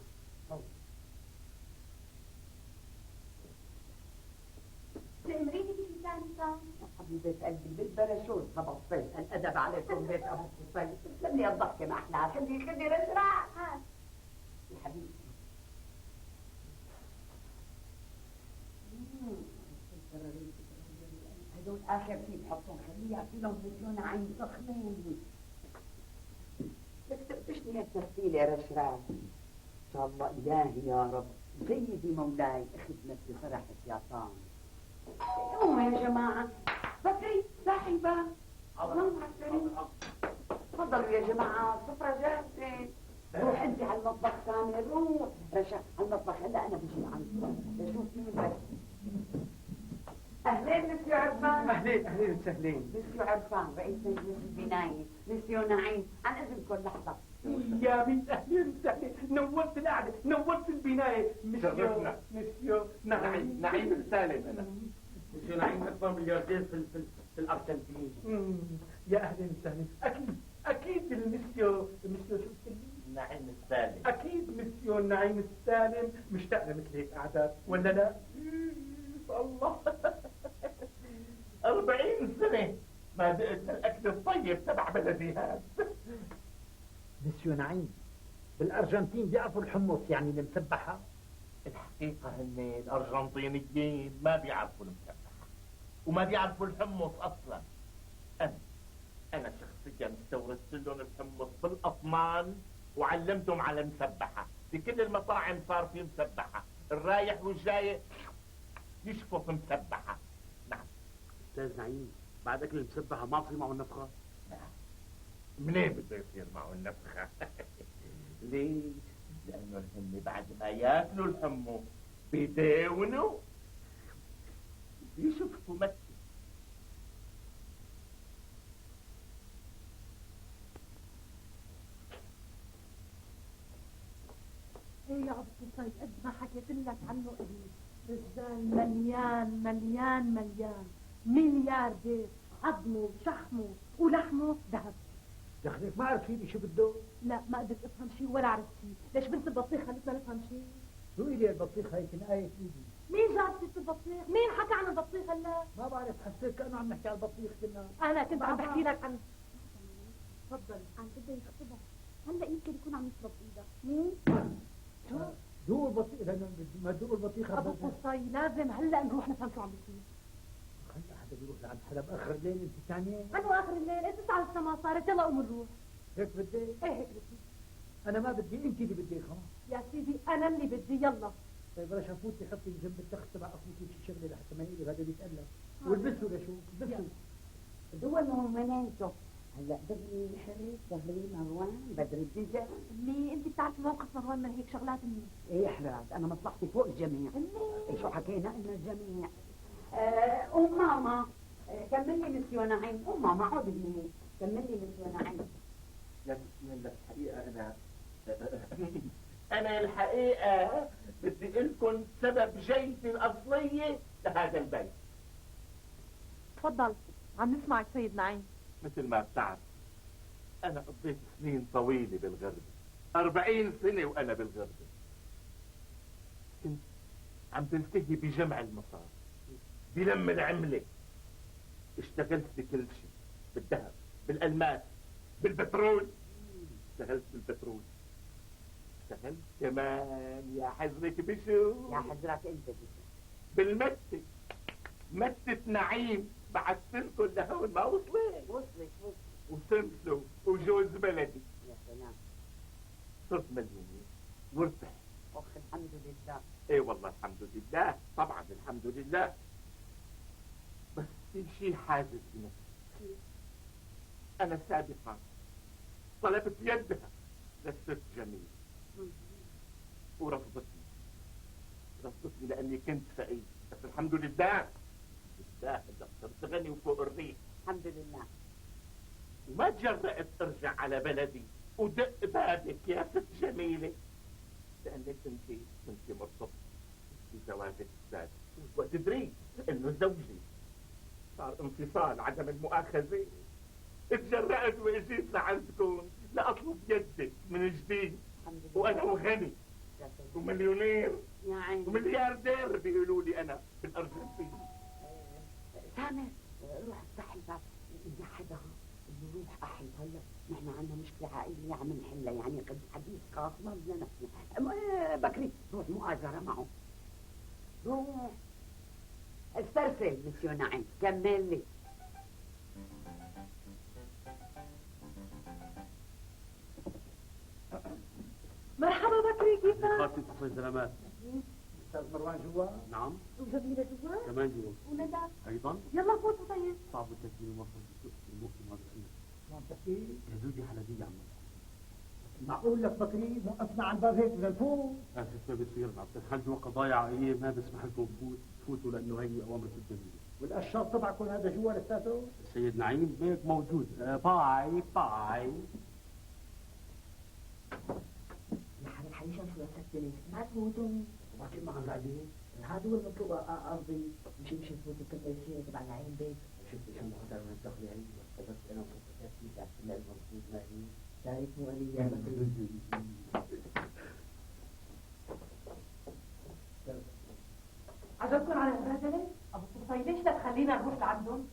تأمريني بشيء ثاني صار؟ حبيبة قلبي بالبراشوت خبطت الأدب عليكم بيت أبو قصي خلي الضحكة ما أحلاها خلي رشرع يا حبيبتي هدول آخر شيء بحطهم خليها فيهم مليون عين ضخمين لك تقفشني هيك ترتيلة يا رشرع إن شاء الله إلهي يا رب سيدي مولاي خدمة بفرحك يا طام قوموا يا جماعة بكري صاحبة اللهم عسكري تفضلوا يا جماعة السفرة جاهزة روح انت على المطبخ سامر روح رشا على المطبخ هلا انا بجي عنك لشوف مين بس اهلين مسيو عرفان اهلين وسهلين مسيو عرفان رئيس مجلس البناية مسيو نعيم عن اذنكم لحظة يا بنت اهلين وسهلين نورت القعدة نورت البناية مسيو نعيم السالم انا. مسيو نعيم اكبر ملياردير في الارجنتين. يا اهلين وسهلين اكيد المسيو شو اسمه؟ نعيم السالم. اكيد مسيو نعيم السالم مشتاق لمثل هيك قعدات ولا لا؟ الله 40 سنة ما دقت الاكل الطيب تبع بلدي هذا. مسيو نعيم بالارجنتين بيعرفوا الحمص يعني المسبحه؟ الحقيقة هن الارجنطينيين ما بيعرفوا المسبحة وما بيعرفوا الحمص اصلا. انا شخصيا استوردت لهم الحمص بالاطمان وعلمتهم على المسبحة. في كل المطاعم صار في مسبحة، الرايح والجاي يشفط مسبحة. نعم استاذ نعيم بعد اكل المسبحة ما بصير معه النفخة؟ منين بده يصير معه النفخة؟ ليش؟ لأنه هن بعد ما ياكلوا الحمص بيداونوا يشفطوا مكة. ايه يا ابو قصي قد ما حكيت لك عنه ابني رجال مليان مليار بيت عظمه وشحمه ولحمه ذهب. دخلك ما عرف فيني شو بده؟ لا ما قدرت افهم شيء ولا عرفت شيء، ليش بنت البطيخ خلتنا نفهم شيء؟ شو إلي البطيخ هيك نقاية ايدي؟ مين جاب ست البطيخ؟ مين حكى عن البطيخ هلا؟ ما بعرف حسيت كأنه عم نحكي على البطيخ كنا. انا كنت عم بحكي لك عن تفضل عم بده يخطبها هلا يمكن يكون عم يشرب ايدها. مين؟ شو؟ دوق البطيخ لأنه ما دوق البطيخ ابو قصي لازم هلا نروح نفهم شو عم بيصير. خلي حدا بيروح لعند حدا بآخر الليل انت ثانية. انو اخر الليل؟ انت الساعة لسه ما صارت، يلا قوم نروح. هيك بدي؟ ايه هيك بدي. أنا ما بدي، أنت اللي بدك خلاص. يا سيدي انا اللي بدي يلا. طيب رشا فوتي حطي جنب التخت تبع أخوك شي شغلة لحتى ما يقلب هذا بيتألف. والبسوا لشو؟ البسوا. دول منينته هلا بدري حريص ظهري مروان بدري الدجا. امي انت بتعرفي موقف مروان من هيك شغلات مني. ايه احراز انا مصلحتي فوق الجميع. امي شو حكينا ان الجميع ام ماما كملي مسيو نعيم. ام ماما عودي مني كملي مسيو نعيم. يا بسم الله الحقيقة أنا الحقيقة بدي لكم سبب جيتي الأصلية لهذا البيت. تفضل عم نسمعك سيد نعيم. مثل ما بتعرف أنا قضيت سنين طويلة بالغربة، 40 سنة وأنا بالغربة. كنت عم بلتهي بجمع المصاري، بلم العملة. اشتغلت بكل شيء، بالذهب، بالألماس، بالبترول. اشتغلت بالبترول، اشتغلت كمان يا حضرتك بشو؟ يا حضرتك انت بشو؟ بالمتة، متة نعيم. بعثت لكم لهون ما وصلت وسمسلو وجوز بلدي. يا سلام صرت مليونير وارتحت. اخ الحمد لله. ايه والله الحمد لله، طبعا الحمد لله. بس في شيء حاجز بنفسي. انا سابقا طلبت يدها للست جميل ورفضتني لاني كنت فقير. بس الحمد لله صرت غني وفوق الريح الحمد لله. وما تجرأت ارجع على بلدي ودق بابك يا ست جميلة، لانك كنت مرتبط بزواج ست السادة وتدري انه زوجي صار انفصال عدم المؤاخذة. اتجرأت واجيت لعندكم لاطلب يدك من جديد، وانا وغني ومليونير يا عيني وملياردير بيقولوا لي انا بالارجنتين. سامر روح افتح الباب، بدي حدا اللي روح احل. هلا نحن عندنا مشكلة عائلية عم نحلها، يعني قد حديث خاص ما بدنا نحكي. بكري روح مؤازرة معه، روح استرسل. مسيو نعيم كمل لي. مرحبا بكري، كيفك؟ خاطري تصل سلامات. استاذ مروان جوا؟ نعم وجميلة جوا؟ كمان جوا وندى؟ ايضا. يلا فوتوا طيب. صعب التسجيل ومصر المقيم هذا الشيء. شلون تحكي؟ يا زوجي حلبية عم. معقول لك بكري موقفنا على الباب هيك بدنا نفوت؟ اسف ما بصير عم تدخلوا قضايا عائلية ما بسمح لكم تفوتوا لانه هي اوامر الجمهورية. والاشرط تبعكم هذا جوا لساته؟ السيد نعيم بيك موجود. باي باي. يا حبيب حيشان شو رسلتني ما تفوتوا. وبعدين ما عم قاعدين؟ هذا هو المطلوب قصدي مش تفوتوا كل شيء تبع نعيم بيك. شفت شو مقدر من الدخل هي بس انا كنت تفكير احتمال المفروض ما هي شايف مؤلي يا بكري. عجبكم على البهدلة؟ أبو قصي ليش لا تخلينا نروح لعندهم؟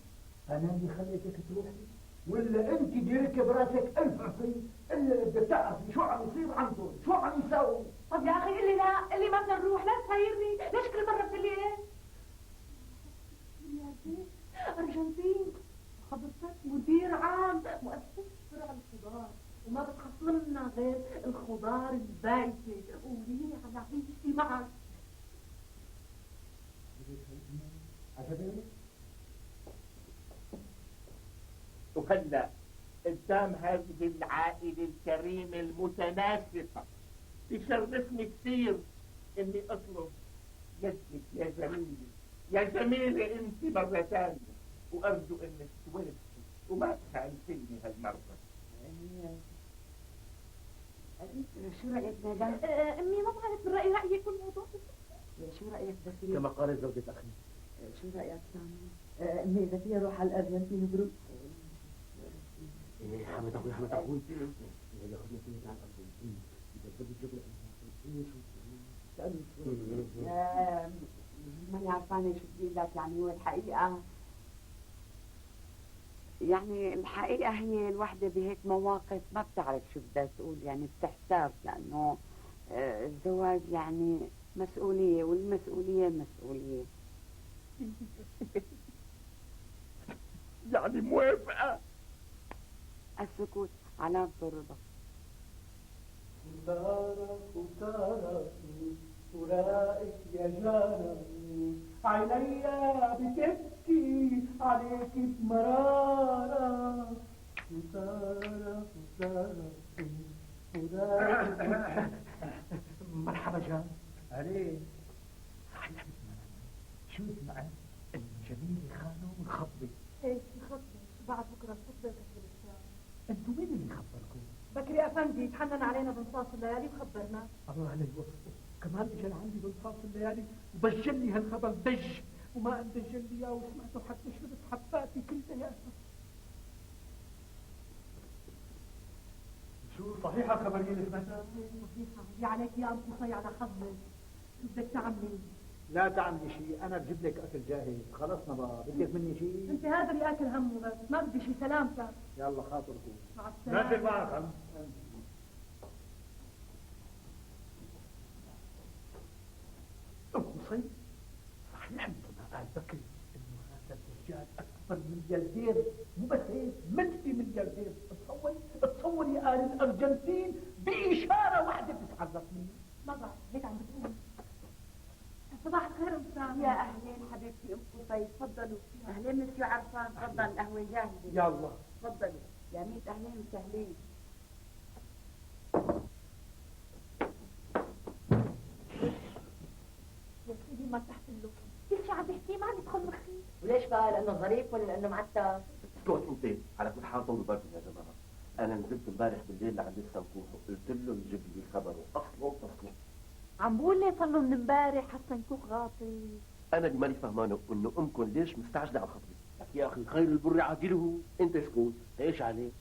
انا اللي خليتك تروحي؟ ولا انت ديرك براسك الف عصي الا بدك تعرفي شو عم يصير عندهم، شو عم يساووا؟ طب يا أخي قل لي لا، قل لي ما بدنا نروح، لا تسايرني، ليش كل مرة بتقول لي إيه؟ أرجنتين، حضرتك مدير عام مؤسسة زرع الخضار، وما بتخص لنا غير الخضار البايتة، وهي على عيشتي معك. عجبك؟ وهلا قدام هذه العائلة الكريمة المتناسقة يشرفني كثير اني اطلب يدك يا جميلة، يا جميلة انت مرة ثانية، وارجو انك توافقي وما تخالفيني هالمرة. شو رأيك ندى؟ أمي ما بعرف من رأيك بالموضوع. شو رأيك بكري؟ كما قالت زوجة اخي. شو رأيك سامي؟ أمي إذا فيها روح على الأرجنتين بروح. ايه حمد اخوي حمد اخوي يا اخوي كنت على الارجنتين اذا بدي تجيب ماني عرفانة شو بدي لك. يعني هو الحقيقة يعني الحقيقة هي الوحدة بهيك مواقف ما بتعرف شو بدها تقول، يعني بتحتار، لأنه الزواج يعني مسؤولية، والمسؤولية مسؤولية. يعني موافقة؟ السكوت علامة الرضا. خسارة خسارة فراقك يا جارة، عينيا بتبكي عليك بمرارة. خسارة خسارة فراقك. مرحبا جان. عليك. صحيح شو اسمعك؟ الجميل خانو مخبي. ايش مخبي؟ بعد بكره الخطبه وكتب الشعر. انتوا مين اللي خبركم؟ بكري افندي تحنن علينا بنصاص الليالي وخبرنا. الله عليه وفقه. كمان اجى لعندي بنصاص الليالي وبجل لي هالخبر دج، وما اندجل لي اياه وسمعته حتى شربت حباتي كلها. شو صحيحة الخبرية اللي سمعتها؟ صحيحة، هي عليك يا ابو قصي على حظك. شو بدك تعملي؟ لا تعملي شيء، انا بجيب لك اكل جاهز، خلصنا بقى، بدك مني شيء؟ انت هذا اللي اكل همه بس، ما بدي شيء. سلامتك. يلا خاطركم. مع السلامة. نازل معك عم. قصي صحيح مثل ما قال بكري انه هذا الرجال اكبر ملياردير، مو بس هيك ملتي ملياردير. تصور يا آل الارجنتين بإشارة واحدة بتتعرف مني. ما بعرف هيك عم بتقول. صباح الخير ام سامي. يا أهلين حبيبتي أم قصي، تفضلوا. أهلين مسيو عرفان، تفضل القهوة جاهزة. يلا تفضلوا يا ميت. أهلين وسهلين. يا سيدي ما تحت له كل شيء عم بحكيه ما عم يدخل مخي. وليش بقى؟ لأنه ظريف ولا لأنه معتب؟ اسكت انت. على كل حال طولوا بالكم يا جماعه، انا نزلت امبارح بالليل لعند السنكوح وقلت له يجيب لي خبره اصله وفصله. عم بقول لي صار له من امبارح حسنتوه غاطي. انا اللي ماني فهمانه انه امكم ليش مستعجله على خطبي. لك يا اخي خير البر عاجله، انت اسكت ايش عليه؟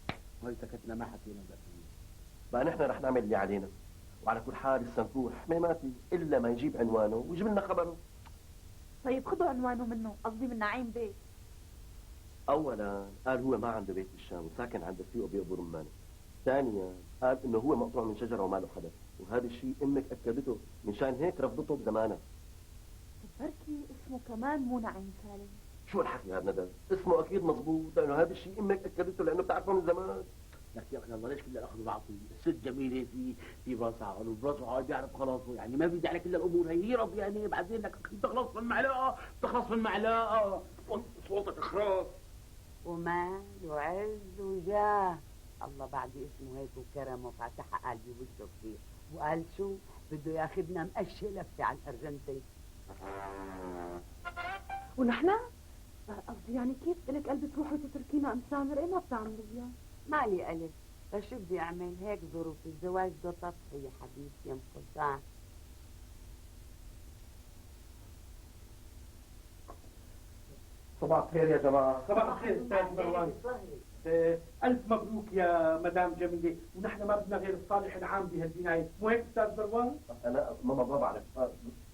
هاي سكتنا ما حكينا بقى. بقى نحن رح نعمل اللي علينا، وعلى كل حال السنتوح ما ماتي الا ما يجيب عنوانه ويجيب لنا خبره. طيب خذوا عنوانه منه، قصدي من نعيم بيه. اولا قال هو ما عنده بيت بالشام وساكن عند رفيقه بأبو رمانه. ثانيا قال انه هو مقطوع من شجره وما له حدا، وهذا الشيء امك اكدته، من هيك رفضته بزمانها. بركي اسمه كمان مو نعيم سالم. شو الحكي هذا ندى؟ اسمه اكيد مضبوط لانه هذا الشيء امك اكدته لانه بتعرفه من زمان. لك يا اخي الله ليش كل الاخذ بعطي؟ الست جميله في براسها عقل وبراسها عقل بيعرف خلاصه، يعني ما بدي عليك الا الامور هي يرضى يعني بعدين لك تخلص من معلقه تخلص من معلقه صوتك خراس. ومال وعز وجاه، الله بعد اسمه هيك وكرمه فتح قلبي وشه كثير، وقال شو بده ياخذنا مقشه لفه على الارجنتين. ونحن؟ قصدي يعني كيف إلك قلب تروحي تتركينا ام سامر؟ ايه ما بتعملي يعني؟ مالي ألف، بس شو بدي أعمل؟ هيك ظروف الزواج ده تضحية يا حبيبتي يا مقطع. صباح الخير يا جماعه. صباح الخير استاذ مروان. الف مبروك يا مدام جميله، ونحن ما بدنا غير الصالح العام بهالبنايه، مو هيك استاذ مروان؟ انا ماما ما بعرف.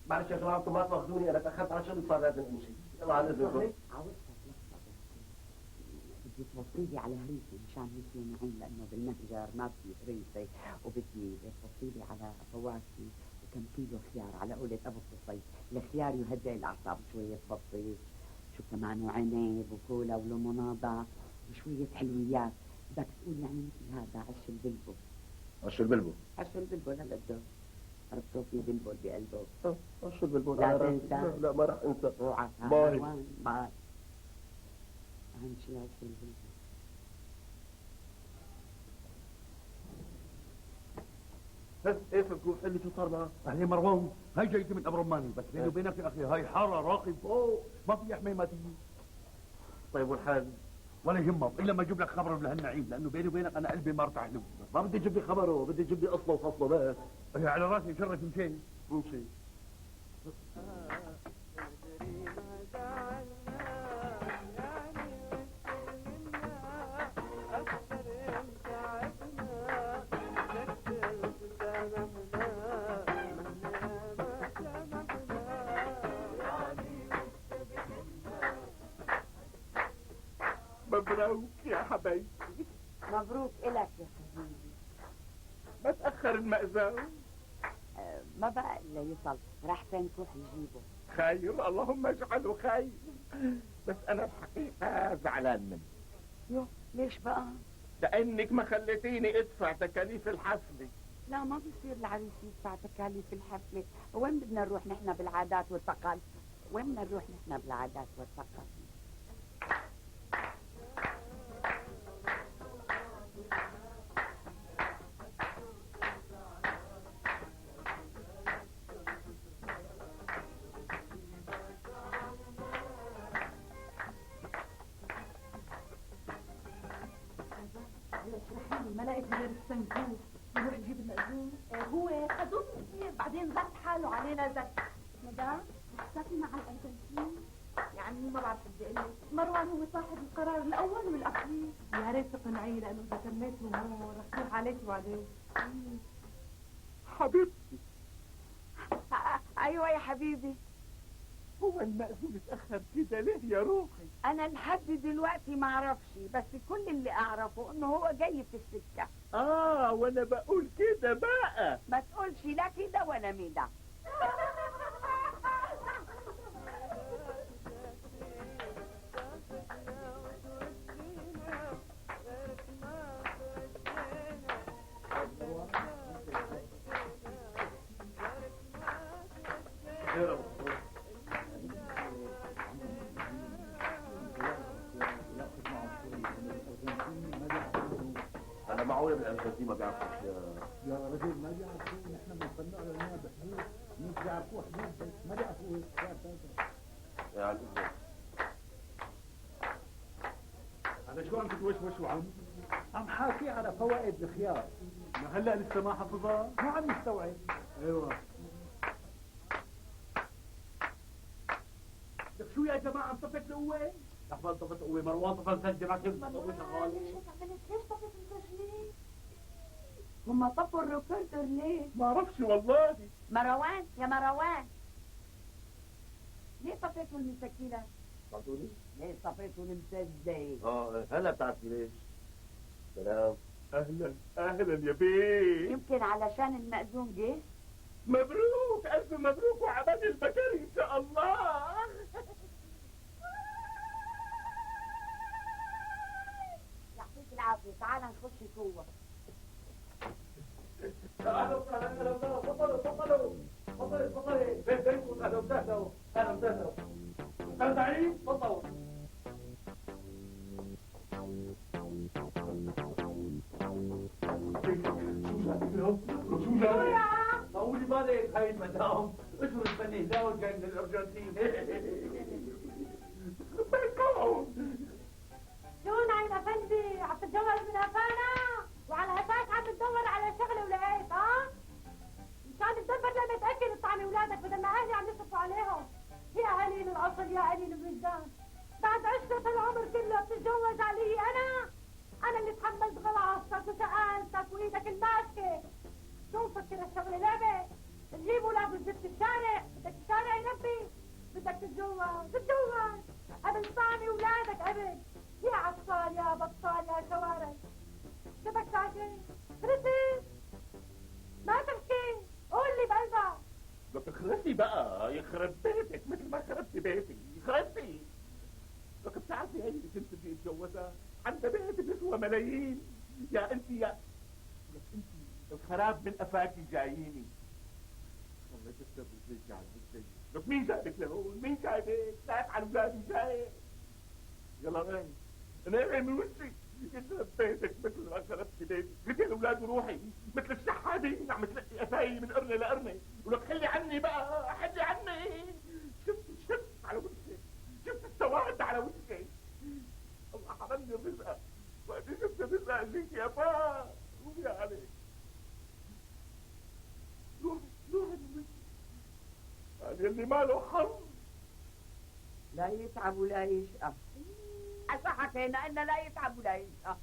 معلش يا جماعه انتم ما تاخذوني، انا تاخرت على شغل صار لازم امشي. يلا على اذنكم. بدي توصيلي على هريسة مشان مثل نعيم لأنه بالمهجر ما في هريسة، وبدي توصيلي على فواكه وكم كيلو خيار على قولة أبو قصي. الخيار يهدئ الأعصاب، شوية بطيخ، شو كمان وعنب وكولا وليموناضة وشوية حلويات. بدك تقول يعني مثل هذا عش البلبل. عش البلبل. عش البلبل هلا بده عرفتوا في بلبل بقلبه. عش البلبل. لا تنسى. لا ما راح انسى. اوعى. باي. باي. أهم شيء عش البلبل. ايه فكوح اللي شو صار معه؟ اهلي مروان هاي جايتي من ابو رماني، بس بيني وبينك يا اخي هاي حاره راقب فوق ما في حمايه ما تجي. طيب والحال؟ ولا يهمك الا ما اجيب لك خبر لهالنعيم، لانه بيني وبينك انا قلبي ما ارتاح له. ما بدي اجيب لي خبره، بدي اجيب لي اصله وفصله بس. هي على راسي شرف مشي. مشي. مبروك يا حبيبي. مبروك إلك يا حبيبي. ما تأخر المأذون. ما بقى إلا يصل، راح فين تروح يجيبه؟ خير، اللهم اجعله خير. بس أنا الحقيقة زعلان منك. يو ليش بقى؟ لأنك ما خليتيني أدفع تكاليف الحفلة. لا ما بيصير العريس يدفع تكاليف الحفلة، وين بدنا نروح نحن بالعادات والتقاليد؟ وين بدنا نروح نحن بالعادات والتقاليد؟ ما لقيت غير السنكوف، نروح نجيب المأذون. هو أظن بعدين زت حاله علينا زت. مدام بتحسبي مع الأرجنتين؟ يعني ما بعرف بدي أقول لك، مروان هو صاحب القرار الأول والأخير. يا ريت تقنعيه، لأنه إذا تميت الأمور رح تروح عليك وعليه. حبيبتي. أيوة يا حبيبي. هو المأذون اتأخر كده ليه يا روحي؟ أنا لحد دلوقتي ما أعرفش، بس كل اللي أعرفه إنه هو جاي في السكة. وأنا بقول كده بقى. ما تقولش لا كده ولا ميدا. انا معقوله بالارجنتين ما بيعرفوا اشياء يا رجل ما بيعرفوا، نحن بنصنع لنا بحدود مش بيعرفوا حدود، بس ما بيعرفوا يعني. هذا شو عم تتوشوش وعم؟ عم حاكي على فوائد الخيار. ما هلا لسه ما حفظها؟ ما عم يستوعب. ايوه شو يا جماعه انطفت القوه؟ لحظه انطفت قوه مروان طفى مسجل ما كيف تطفي شغاله. ليش طفت مسجلين؟ هم طفوا الريكوردر ليه؟ ما اعرفش والله. مروان يا مروان، ليه طفيتوا المسكينة؟ بعتوني؟ ليه طفيتوا المسجل؟ هلا بتعرفي ليش؟ سلام. اهلا اهلا يا بيه. يمكن علشان المأذون جه؟ مبروك الف مبروك وعباد البكري ان شاء الله. يعطيك العافية، تعال نخش جوا. اهلا وسهلا اهلا وسهلا تفضلوا تفضلوا تفضلي تفضلي بيتكم اهلا وسهلا اهلا وسهلا استاذ سعيد تفضلوا شو يا؟ طولي بالك هاي المدام اشهر تبني هداوة جاي من الارجنتين. شو نايم افندي؟ عم تتجوز من افانا وعلى اساس عم تدور على شغله ولقيت مشان تدبر لما تاكل طعم اولادك بدل ما اهلي عم يصرفوا عليهم. يا قليل الاصل يا قليل الوجدان، بعد عشرة العمر كله بتتجوز علي انا اللي تحملت غلاصتك وسألتك وايدك الماسكه. شو مفكر الشغله لعبه؟ تجيب اولاد وتزت الشارع، بدك الشارع يربي، بدك تتجوز قبل طعمي اولادك قبل. يا عطال يا بطال يا شوارع، شبك ساكت؟ رسل ما تحكي، قول لي بقلبك. ما تخرسي بقى يخرب بيتك مثل ما خربتي بيتي يخربتي. لك بتعرفي هي اللي كنت بدي اتجوزها عندها بيت بيسوى ملايين. يا انت يا لك انت الخراب من قفاكي جاييني. والله تكتب رجليك على وجهي. لك مين جايبك لهون؟ مين جايبك؟ لا على اولادي جاي. يلا غني انا من وشي يخرب بيتك مثل ما خربتي بيتي. قلت الاولاد روحي مثل الشحادين عم تلقي قفاي من قرنه لقرنه. ولك خلي عني بقى حلي عني. شفت على وجهي، شفت السواد على وجهي. الله حرمني الرزق وأني شفت الرزق ليك يا با. روحي عليك روحي من وجهي. يعني اللي ماله حظ لا يتعب ولا يشقى. أصح حكينا إنه لا يتعب ولا يشقى.